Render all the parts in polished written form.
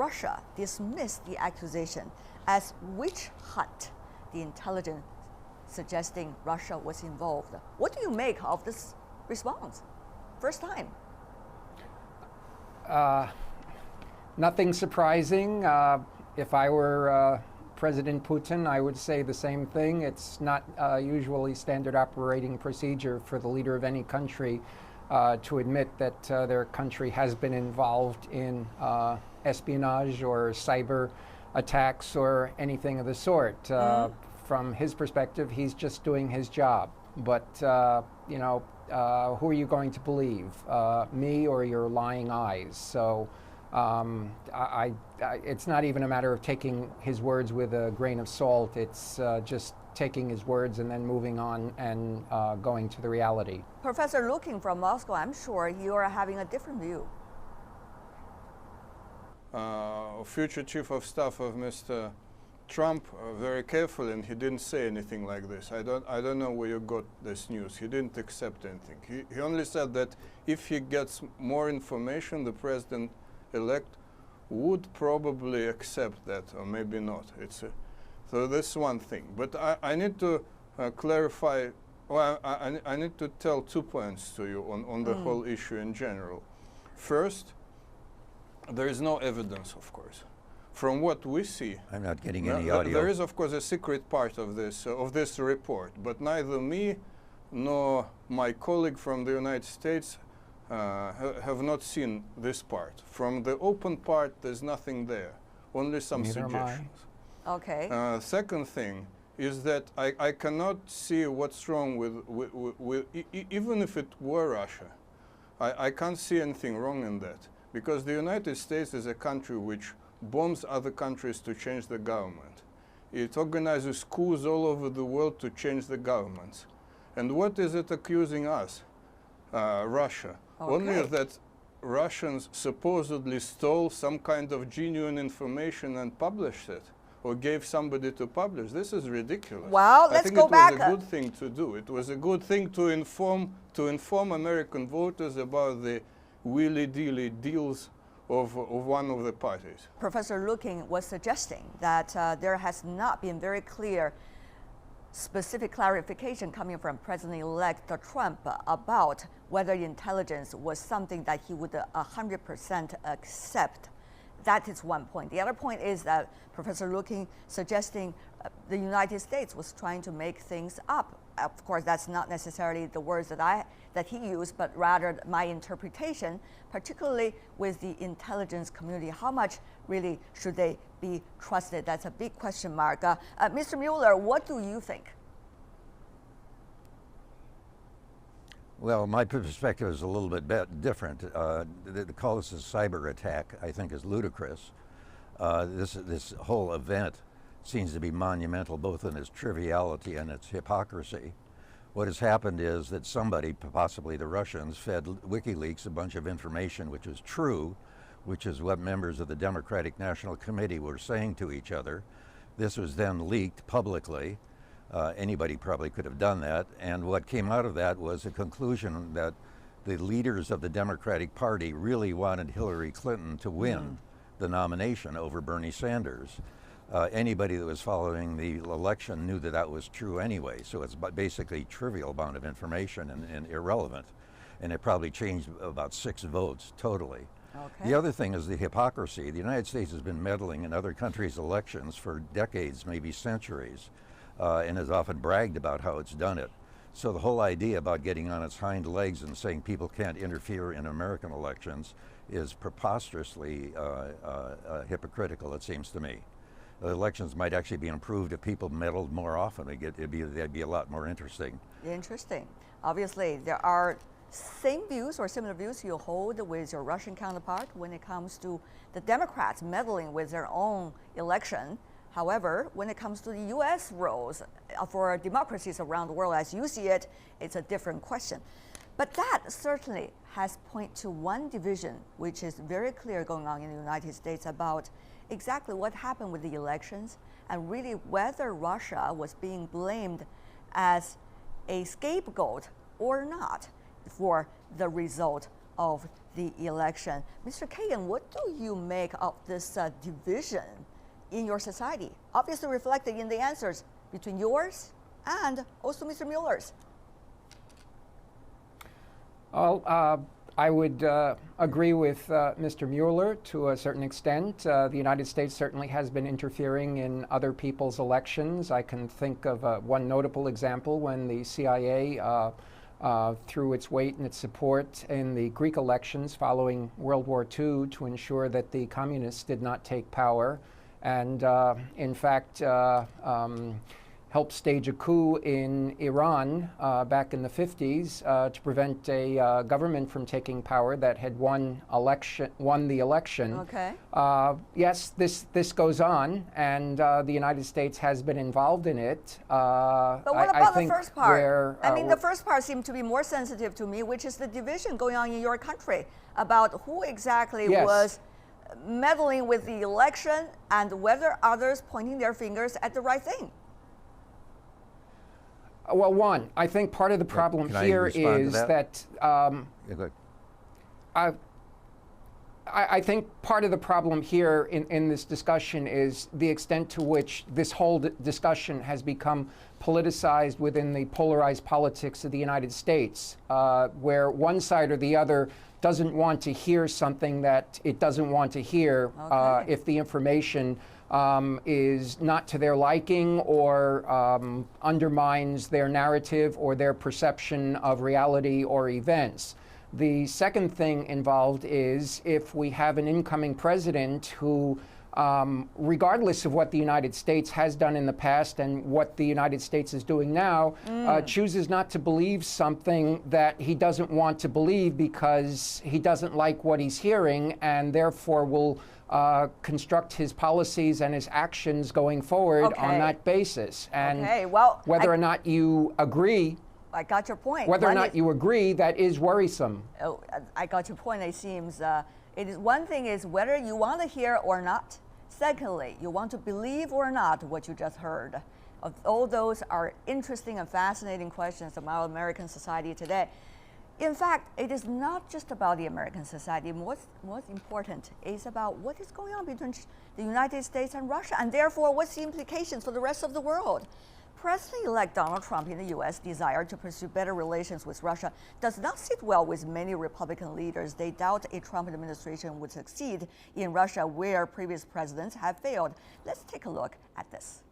Russia dismissed the accusation as witch hunt, the intelligence suggesting Russia was involved. What do you make of this response? First time. Nothing surprising. If I were President Putin, I would say the same thing. It's not usually standard operating procedure for the leader of any country to admit that their country has been involved in espionage or cyber attacks or anything of the sort. From his perspective, he's just doing his job. But, you know, who are you going to believe, me or your lying eyes? So it's not even a matter of taking his words with a grain of salt. It's just taking his words and then moving on and going to the reality. Professor Lukin from Moscow, I'm sure you are having a different view. Future Chief of Staff of Mr. Trump very careful, and he didn't say anything like this. I don't know where you got this news. He didn't accept anything. He only said that if he gets more information, the president-elect would probably accept that, or maybe not. So that's one thing. But I need to clarify. Well, I need to tell 2 points to you on the whole issue in general. First, there is no evidence, of course. From what we see, I'm not getting any audio. There is, of course, a secret part of this report, but neither me nor my colleague from the United States have not seen this part. From the open part, there's nothing there, only some suggestions. Okay. Second thing is that I cannot see what's wrong with even if it were Russia, I can't see anything wrong in that, because the United States is a country which bombs other countries to change the government. It organizes schools all over the world to change the governments. And what is it accusing us? Russia. Okay. Only that Russians supposedly stole some kind of genuine information and published it, or gave somebody to publish. This is ridiculous. Well, let's go back. I think it was a good thing to do. It was a good thing to inform American voters about the wheelie-dealy deals of one of the parties. Professor Lukin was suggesting that there has not been very clear specific clarification coming from President-elect Trump about whether intelligence was something that he would 100% accept. That is one point. The other point is that Professor Lukin suggesting the United States was trying to make things up. Of course, that's not necessarily the words that he used, but rather my interpretation, particularly with the intelligence community. How much really should they be trusted? That's a big question mark. Mr. Mueller, what do you think? Well, my perspective is a little bit different. To call this a cyber attack, I think, is ludicrous. This whole event seems to be monumental, both in its triviality and its hypocrisy. What has happened is that somebody, possibly the Russians, fed WikiLeaks a bunch of information which was true, which is what members of the Democratic National Committee were saying to each other. This was then leaked publicly. Anybody probably could have done that. And what came out of that was a conclusion that the leaders of the Democratic Party really wanted Hillary Clinton to win the nomination over Bernie Sanders. Anybody that was following the election knew that that was true anyway, so it's basically trivial amount of information and irrelevant. And it probably changed about 6 votes totally. Okay. The other thing is the hypocrisy. The United States has been meddling in other countries' elections for decades, maybe centuries, and has often bragged about how it's done it. So the whole idea about getting on its hind legs and saying people can't interfere in American elections is preposterously hypocritical, it seems to me. The elections might actually be improved if people meddled more often. They'd be a lot more interesting. Interesting. Obviously, there are same views or similar views you hold with your Russian counterpart when it comes to the Democrats meddling with their own election. However, when it comes to the U.S. roles for democracies around the world, as you see it, it's a different question. But that certainly has pointed to one division, which is very clear going on in the United States about exactly what happened with the elections and really whether Russia was being blamed as a scapegoat or not for the result of the election. Mr. Kagan, what do you make of this division in your society? Obviously reflected in the answers between yours and also Mr. Mueller's. Well, I would agree with Mr. Mueller to a certain extent. The United States certainly has been interfering in other people's elections. I can think of one notable example when the CIA threw its weight and its support in the Greek elections following World War II to ensure that the communists did not take power, and in fact helped stage a coup in Iran back in the 50s to prevent a government from taking power that had won the election. Okay. Yes, this goes on, and the United States has been involved in it. But what about the first part? Where, I mean, the first part seemed to be more sensitive to me, which is the division going on in your country about who exactly was meddling with the election and whether others pointing their fingers at the right thing. Well, one, I think part of the problem here is that I think part of the problem here in this discussion is the extent to which this whole discussion has become politicized within the polarized politics of the United States, where one side or the other doesn't want to hear something that it doesn't want to hear if the information is not to their liking or undermines their narrative or their perception of reality or events. The second thing involved is if we have an incoming president who, regardless of what the United States has done in the past and what the United States is doing now, chooses not to believe something that he doesn't want to believe because he doesn't like what he's hearing, and therefore will construct his policies and his actions going forward on that basis. And whether or not you agree, I got your point. Whether or not you agree, that is worrisome. Oh, I got your point. It seems it is one thing is whether you want to hear or not. Secondly, you want to believe or not what you just heard. All those are interesting and fascinating questions about American society today. In fact, it is not just about the American society. What's important is about what is going on between the United States and Russia, and therefore what's the implications for the rest of the world. President-elect Donald Trump in the U.S. desire to pursue better relations with Russia does not sit well with many Republican leaders. They doubt a Trump administration would succeed in Russia where previous presidents have failed. Let's take a look at this.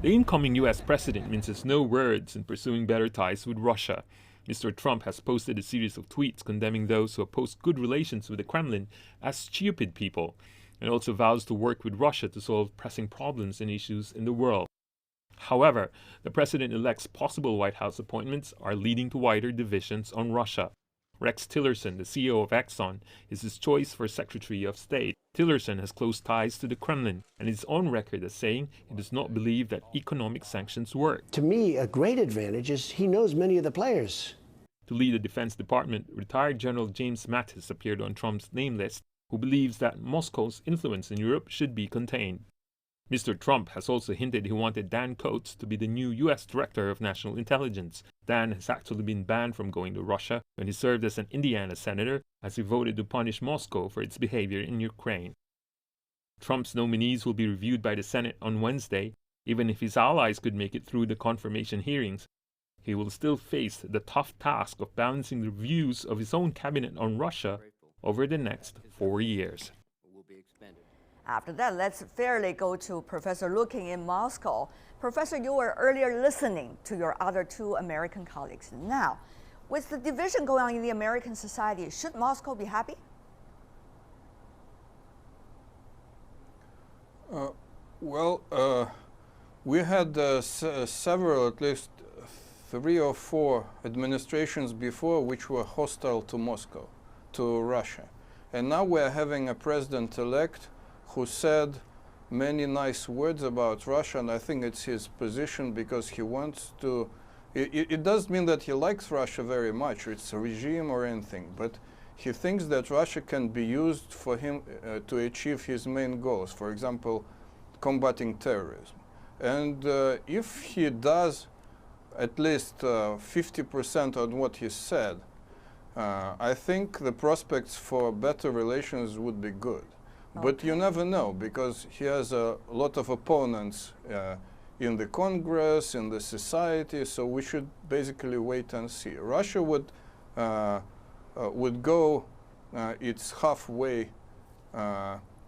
The incoming U.S. president minces no words in pursuing better ties with Russia. Mr. Trump has posted a series of tweets condemning those who oppose good relations with the Kremlin as stupid people, and also vows to work with Russia to solve pressing problems and issues in the world. However, the president-elect's possible White House appointments are leading to wider divisions on Russia. Rex Tillerson, the CEO of Exxon, is his choice for Secretary of State. Tillerson has close ties to the Kremlin and is on record as saying he does not believe that economic sanctions work. To me, a great advantage is he knows many of the players. To lead the Defense Department, retired General James Mattis appeared on Trump's name list, who believes that Moscow's influence in Europe should be contained. Mr. Trump has also hinted he wanted Dan Coats to be the new U.S. Director of National Intelligence. Dan has actually been banned from going to Russia when he served as an Indiana senator, as he voted to punish Moscow for its behavior in Ukraine. Trump's nominees will be reviewed by the Senate on Wednesday. Even if his allies could make it through the confirmation hearings, he will still face the tough task of balancing the views of his own cabinet on Russia over the next 4 years. After that, let's fairly go to Professor Lukin in Moscow. Professor, you were earlier listening to your other two American colleagues. Now, with the division going on in the American society, should Moscow be happy? We had several, at least 3 or 4 administrations before which were hostile to Moscow, to Russia. And now we're having a president-elect who said many nice words about Russia, and I think it's his position because he wants to. It doesn't mean that he likes Russia very much, or it's a regime or anything, but he thinks that Russia can be used for him to achieve his main goals, for example, combating terrorism. And if he does at least 50% on what he said, I think the prospects for better relations would be good. But you never know, because he has a lot of opponents in the Congress, in the society, so we should basically wait and see. Russia would go its halfway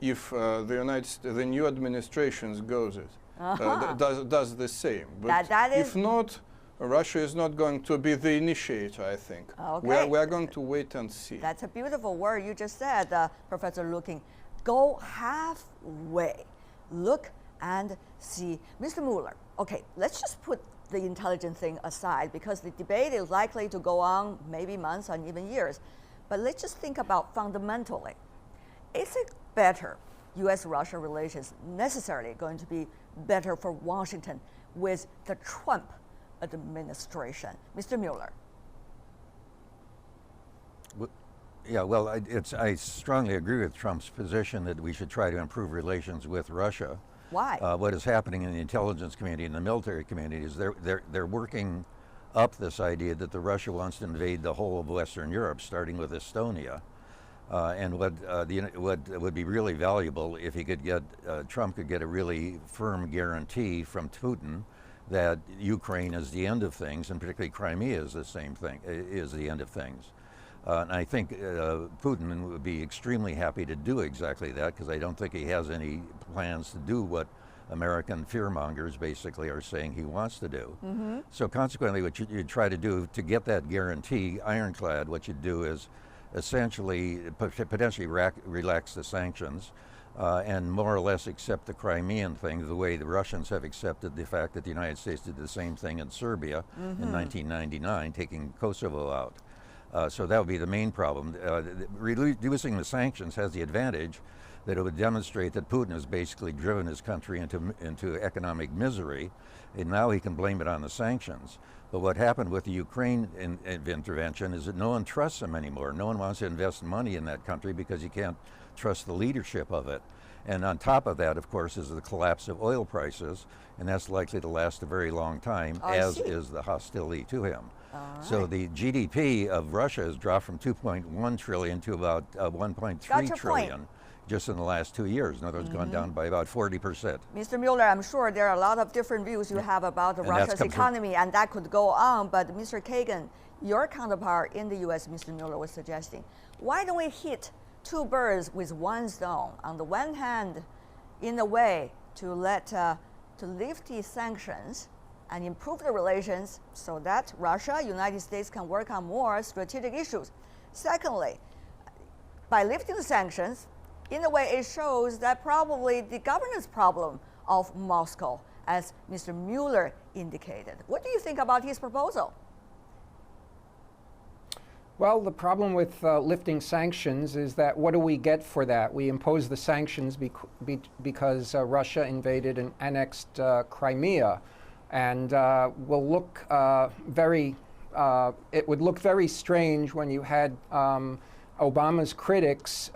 if the new administration goes it. Does the same. But if not, Russia is not going to be the initiator, I think. Okay. We are going to wait and see. That's a beautiful word you just said, Professor Lukin. Go halfway. Look and see. Mr. Mueller, okay, let's just put the intelligence thing aside because the debate is likely to go on maybe months and even years. But let's just think about fundamentally. Is it better, U.S.-Russia relations necessarily going to be better for Washington with the Trump administration? Mr. Mueller. Yeah, well, I strongly agree with Trump's position that we should try to improve relations with Russia. Why? What is happening in the intelligence community and the military community is they're working up this idea that Russia wants to invade the whole of Western Europe, starting with Estonia. And what would be really valuable if he could get Trump could get a really firm guarantee from Putin that Ukraine is the end of things, and particularly Crimea is the same thing, is the end of things. And I think Putin would be extremely happy to do exactly that, because I don't think he has any plans to do what American fearmongers basically are saying he wants to do. Mm-hmm. So consequently, what you try to do to get that guarantee ironclad, what you do is essentially potentially relax the sanctions and more or less accept the Crimean thing the way the Russians have accepted the fact that the United States did the same thing in Serbia in 1999, taking Kosovo out. So that would be the main problem. Reducing the sanctions has the advantage that it would demonstrate that Putin has basically driven his country into economic misery, and now he can blame it on the sanctions. But what happened with the Ukraine intervention is that no one trusts him anymore. No one wants to invest money in that country because you can't trust the leadership of it. And on top of that, of course, is the collapse of oil prices, and that's likely to last a very long time, as is the hostility to him. So the GDP of Russia has dropped from 2.1 trillion to about 1.3 trillion just in the last 2 years. In other words, gone down by about 40%. Mr. Mueller, I'm sure there are a lot of different views you have about Russia's economy, and that could go on. But Mr. Kagan, your counterpart in the U.S., Mr. Mueller, was suggesting, why don't we hit two birds with one stone? On the one hand, in a way to lift the sanctions and improve the relations so that Russia, United States can work on more strategic issues. Secondly, by lifting the sanctions, in a way it shows that probably the governance problem of Moscow, as Mr. Mueller indicated. What do you think about his proposal? Well, the problem with lifting sanctions is that what do we get for that? We impose the sanctions because Russia invaded and annexed Crimea. And will look it would look very strange when you had Obama's critics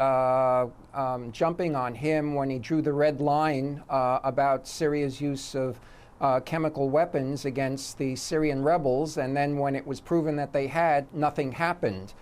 jumping on him when he drew the red line about Syria's use of chemical weapons against the Syrian rebels, and then when it was proven that they had, nothing happened.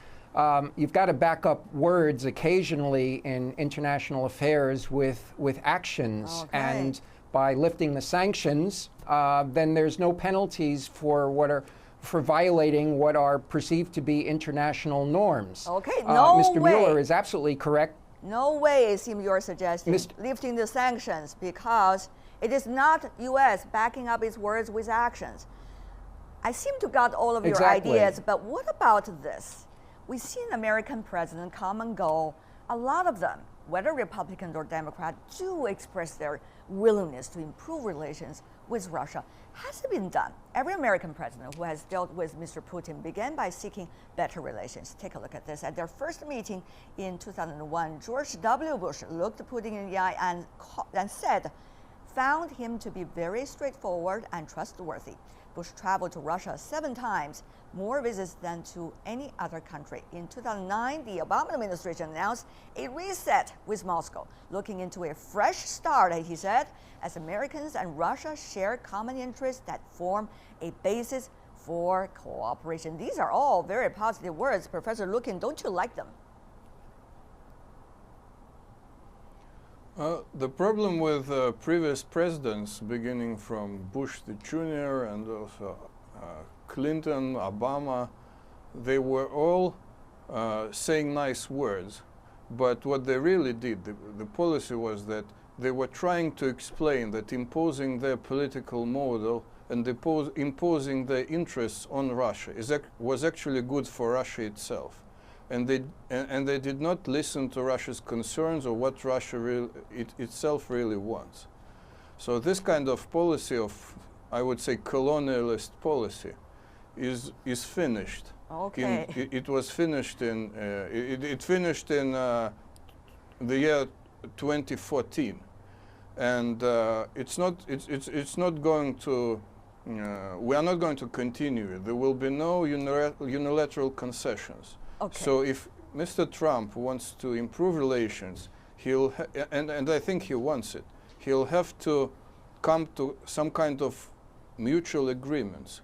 You've got to back up words occasionally in international affairs with actions. Okay. And by lifting the sanctions, then there's no penalties for violating what are perceived to be international norms. Okay, no Mr. way. Mueller is absolutely correct. No way it seems you're suggesting lifting the sanctions, because it is not U.S. backing up its words with actions. I seem to got all of your ideas, but what about this? We've seen American presidents come and go. A lot of them, whether Republican or Democrat, do express their willingness to improve relations with Russia. Has it been done? Every American president who has dealt with Mr. Putin began by seeking better relations. Take a look at this. At their first meeting in 2001, George W. Bush looked Putin in the eye and said, found him to be very straightforward and trustworthy. Bush traveled to Russia 7 times, more visits than to any other country. In 2009, the Obama administration announced a reset with Moscow, looking into a fresh start, he said, as Americans and Russia share common interests that form a basis for cooperation. These are all very positive words. Professor Lukin, don't you like them? The problem with previous presidents, beginning from Bush the Jr. and also Clinton, Obama, they were all saying nice words. But what they really did, the policy was that they were trying to explain that imposing their political model and imposing their interests on Russia was actually good for Russia itself. And they did not listen to Russia's concerns or what Russia itself really wants. So this kind of policy of, I would say, colonialist policy is finished. Okay. It was finished in it finished in the year 2014, and it's not going to. We are not going to continue. There will be no unilateral concessions. Okay. So if Mr. Trump wants to improve relations, and I think he wants it, he'll have to come to some kind of mutual agreements.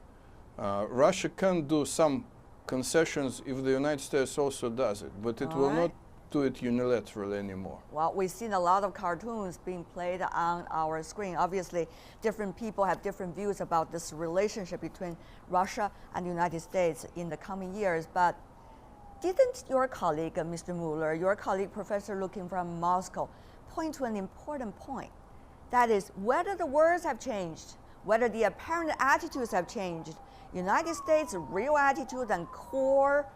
Russia can do some concessions if the United States also does it, but it will not do it unilaterally anymore. Well, we've seen a lot of cartoons being played on our screen. Obviously, different people have different views about this relationship between Russia and the United States in the coming years, but didn't your colleague, Mr. Mueller, your colleague, Professor Lukin from Moscow, point to an important point? That is, whether the words have changed, whether the apparent attitudes have changed, United States' real attitude and core,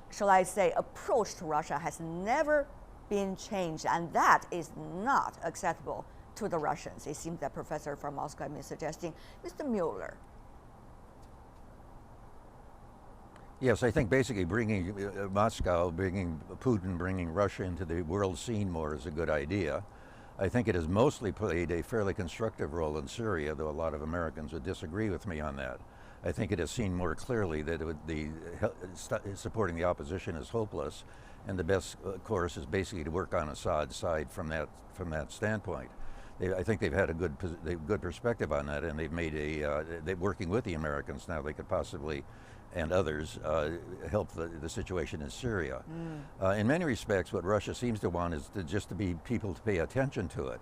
shall I say, approach to Russia has never been changed, and that is not acceptable to the Russians. It seems that Professor from Moscow has been suggesting. Mr. Mueller. Yes, I think basically bringing Moscow, bringing Putin, bringing Russia into the world scene more is a good idea. I think it has mostly played a fairly constructive role in Syria, though a lot of Americans would disagree with me on that. I think it has seen more clearly that supporting the opposition is hopeless, and the best course is basically to work on Assad's side from that standpoint. I think they've had a good perspective on that, and they've made they're working with the Americans now. They could possibly, and others, help the situation in Syria. In many respects, what Russia seems to want is just to be people to pay attention to it.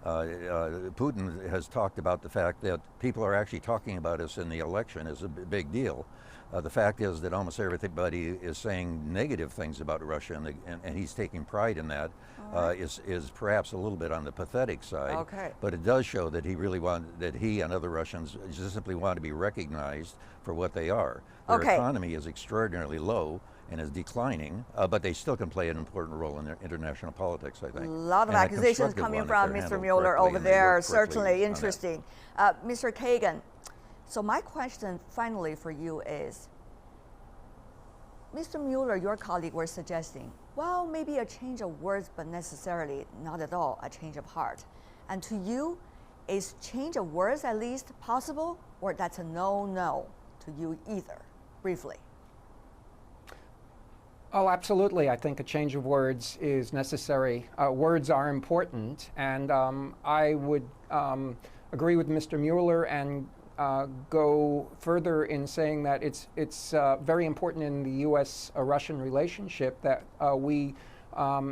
Putin has talked about the fact that people are actually talking about us in the election is a big deal. The fact is that almost everybody is saying negative things about Russia, and he's taking pride in that. Is perhaps a little bit on the pathetic side. Okay. But it does show that he and other Russians just simply want to be recognized for what they are. Their economy is extraordinarily low and is declining, but they still can play an important role in their international politics, I think. A lot of accusations coming from Mr. Mueller over there, certainly interesting. Mr. Kagan, so my question finally for you is, Mr. Mueller, your colleague, were suggesting, well, maybe a change of words, but necessarily not at all a change of heart. And to you, is change of words at least possible, or that's a no-no to you either? Briefly. Oh, absolutely. I think a change of words is necessary. Words are important, and I would agree with Mr. Mueller and go further in saying that it's very important in the U.S.-Russian relationship that we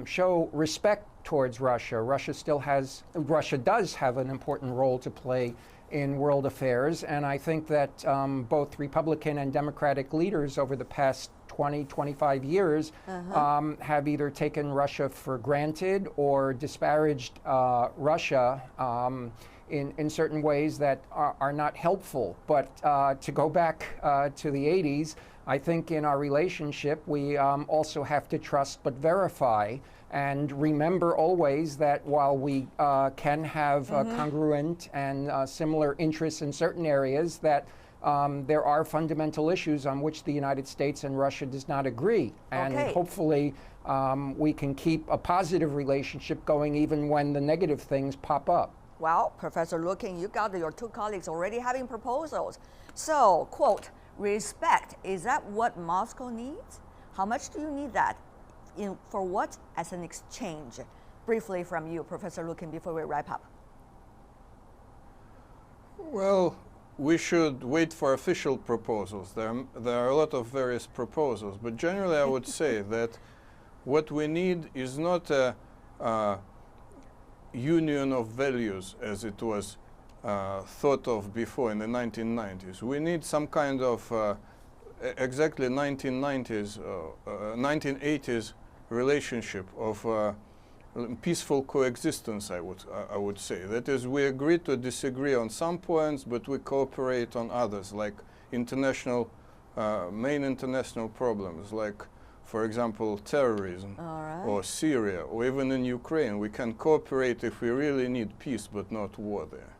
show respect towards Russia. Russia does have an important role to play in world affairs, and I think that both Republican and Democratic leaders over the past 20, 25 years have either taken Russia for granted or disparaged Russia in certain ways that are not helpful. But to go back to the 80s, I think in our relationship we also have to trust but verify, and remember always that while we can have congruent and similar interests in certain areas, that there are fundamental issues on which the United States and Russia does not agree. And hopefully we can keep a positive relationship going even when the negative things pop up. Well, Professor Lukin, you got your two colleagues already having proposals. So, quote, respect, is that what Moscow needs? How much do you need that? For what as an exchange? Briefly from you, Professor Lukin, before we wrap up. Well, we should wait for official proposals. There are a lot of various proposals, but generally I would say that what we need is not a union of values as it was thought of before in the 1990s. We need some kind of exactly 1990s, 1980s relationship of peaceful coexistence, I would say. That is, we agree to disagree on some points, but we cooperate on others, like international, main international problems, like, for example, terrorism, or Syria, or even in Ukraine. We can cooperate if we really need peace, but not war there.